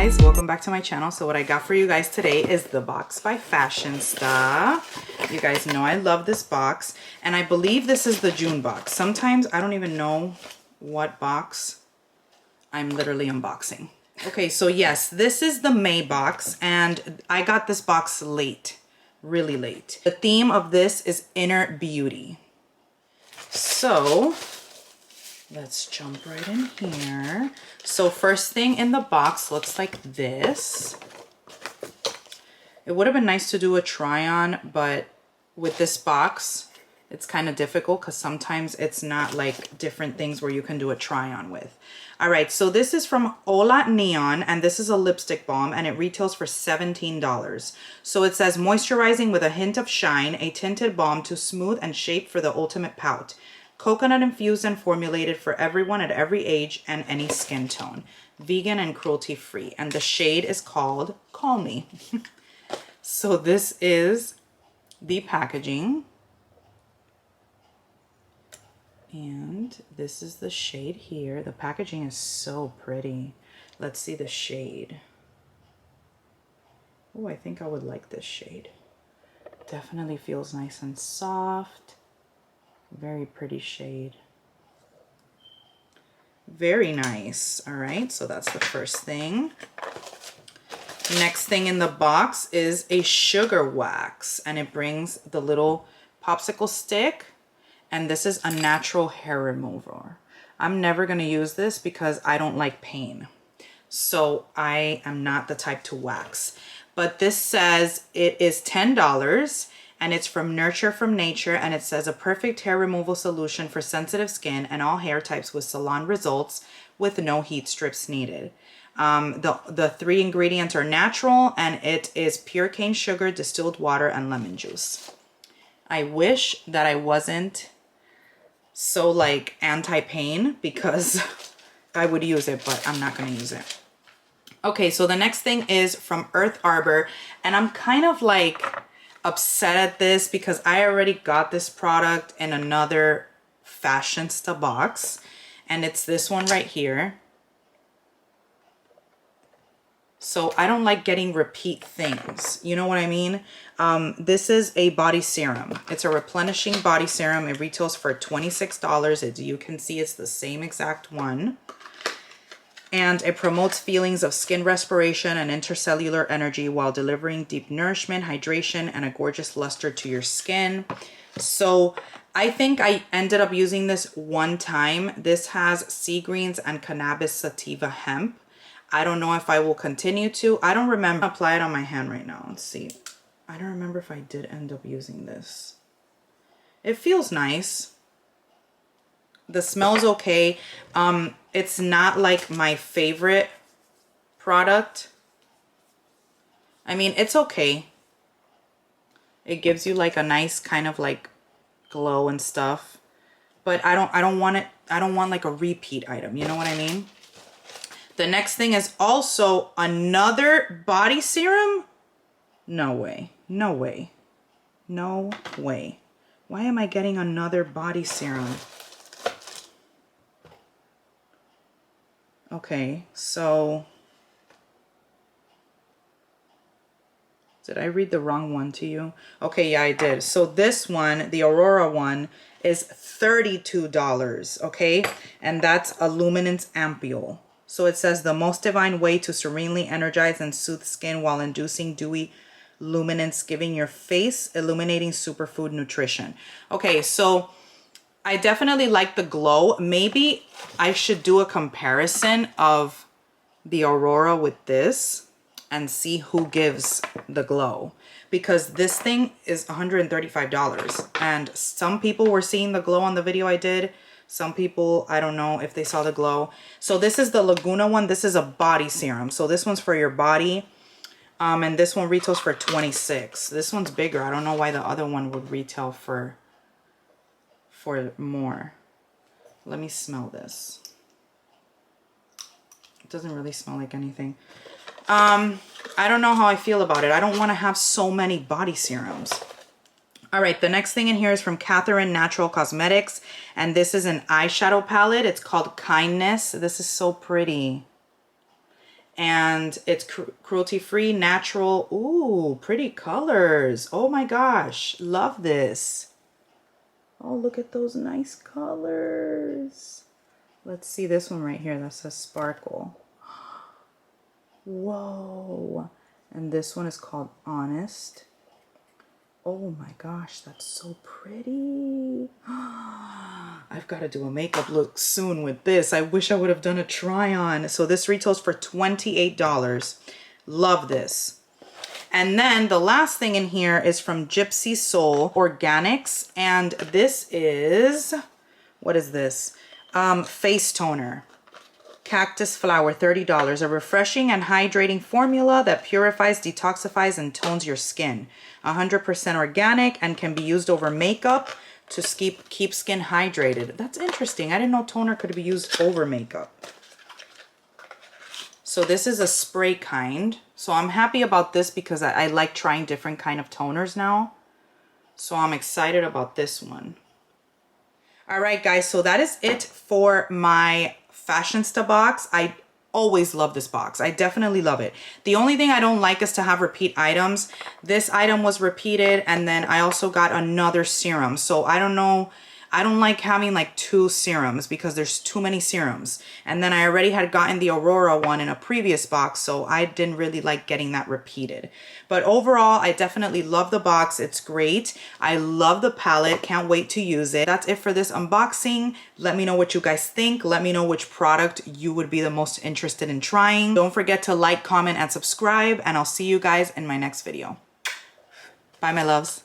guys, welcome back to my channel. So what I got for you guys today is the Box by Fashionsta. You guys know I love this box, and I believe this is the June box. Sometimes I don't even know what box I'm literally unboxing. Okay, so yes, this is the May box, and I got this box late, really late. The theme of this is inner beauty. So let's jump right in here. So first thing in the box looks like this. It would have been nice to do a try on, but with this box, it's kind of difficult because sometimes it's not like different things where you can do a try on with. All right, so this is from Hola Neon, and this is a lipstick balm, and it retails for $17. So it says moisturizing with a hint of shine, a tinted balm to smooth and shape for the ultimate pout. Coconut infused and formulated for everyone at every age and any skin tone. Vegan and cruelty free. And the shade is called Call Me. So this is the packaging. And this is the shade here. The packaging is so pretty. Let's see the shade. Oh, I think I would like this shade. Definitely feels nice and soft. Very pretty shade. Very nice. All right, so that's the first thing. Next thing in the box is a sugar wax, and it brings the little popsicle stick, and this is a natural hair remover. I'm never going to use this because I don't like pain. So I am not the type to wax. But this says it is $10. And it's from Nurture from Nature, and it says a perfect hair removal solution for sensitive skin and all hair types with salon results with no heat strips needed. The three ingredients are natural, and it is pure cane sugar, distilled water, and lemon juice. I wish that I wasn't so like anti-pain because I would use it, but I'm not going to use it. Okay, so the next thing is from Earth Arbor, and I'm kind of like upset at this because I already got this product in another Fashionsta box, and it's this one right here. So I don't like getting repeat things, you know what I mean? This is a body serum. It's a replenishing body serum. It retails for $26. You can see it's the same exact one. And it promotes feelings of skin respiration and intercellular energy while delivering deep nourishment, hydration, and a gorgeous luster to your skin. So I think I ended up using this one time. This has sea greens and cannabis sativa hemp. I don't know if I will continue to. I don't remember. I'll apply it on my hand right now. Let's see. I don't remember if I did end up using this. It feels nice. The smell's okay. It's not like my favorite product. I mean, it's okay. It gives you like a nice kind of like glow and stuff. But I don't want it. I don't want like a repeat item. You know what I mean? The next thing is also another body serum. No way. No way. No way. Why am I getting another body serum? Okay, so did I read the wrong one to you? Okay, yeah, I did. So this one, the Aurora one, is $32, okay? And that's a luminance ampule. So it says the most divine way to serenely energize and soothe skin while inducing dewy luminance, giving your face illuminating superfood nutrition. Okay, so I definitely like the glow. Maybe I should do a comparison of the Aurora with this and see who gives the glow, because this thing is $135, and some people were seeing the glow on the video I did. Some people, I don't know if they saw the glow. So this is the Laguna one. This is a body serum. So this one's for your body. And this one retails for $26. This one's bigger. I don't know why the other one would retail for more. Let me smell this. It doesn't really smell like anything. I don't know how I feel about it. I don't want to have so many body serums. All right, the next thing in here is from Catherine Natural Cosmetics, and this is an eyeshadow palette. It's called Kindness. This is so pretty. And it's cruelty-free, natural. Ooh, pretty colors. Oh my gosh, love this. Oh, look at those nice colors. Let's see this one right here that says sparkle. Whoa. And this one is called Honest. Oh my gosh, that's so pretty. I've got to do a makeup look soon with this. I wish I would have done a try on. So this retails for $28. Love this. And then the last thing in here is from Gypsy Soul Organics. And this is, what is this? Face toner. Cactus flower, $30. A refreshing and hydrating formula that purifies, detoxifies, and tones your skin. 100% organic and can be used over makeup to keep skin hydrated. That's interesting. I didn't know toner could be used over makeup. So this is a spray kind. So I'm happy about this because I like trying different kind of toners now. So I'm excited about this one. All right, guys. So that is it for my Fashionsta box. I always love this box. I definitely love it. The only thing I don't like is to have repeat items. This item was repeated, and then I also got another serum. So I don't know. I don't like having like 2 serums because there's too many serums. And then I already had gotten the Aurora one in a previous box, so I didn't really like getting that repeated. But overall, I definitely love the box. It's great. I love the palette. Can't wait to use it. That's it for this unboxing. Let me know what you guys think. Let me know which product you would be the most interested in trying. Don't forget to like, comment, and subscribe, and I'll see you guys in my next video. Bye, my loves.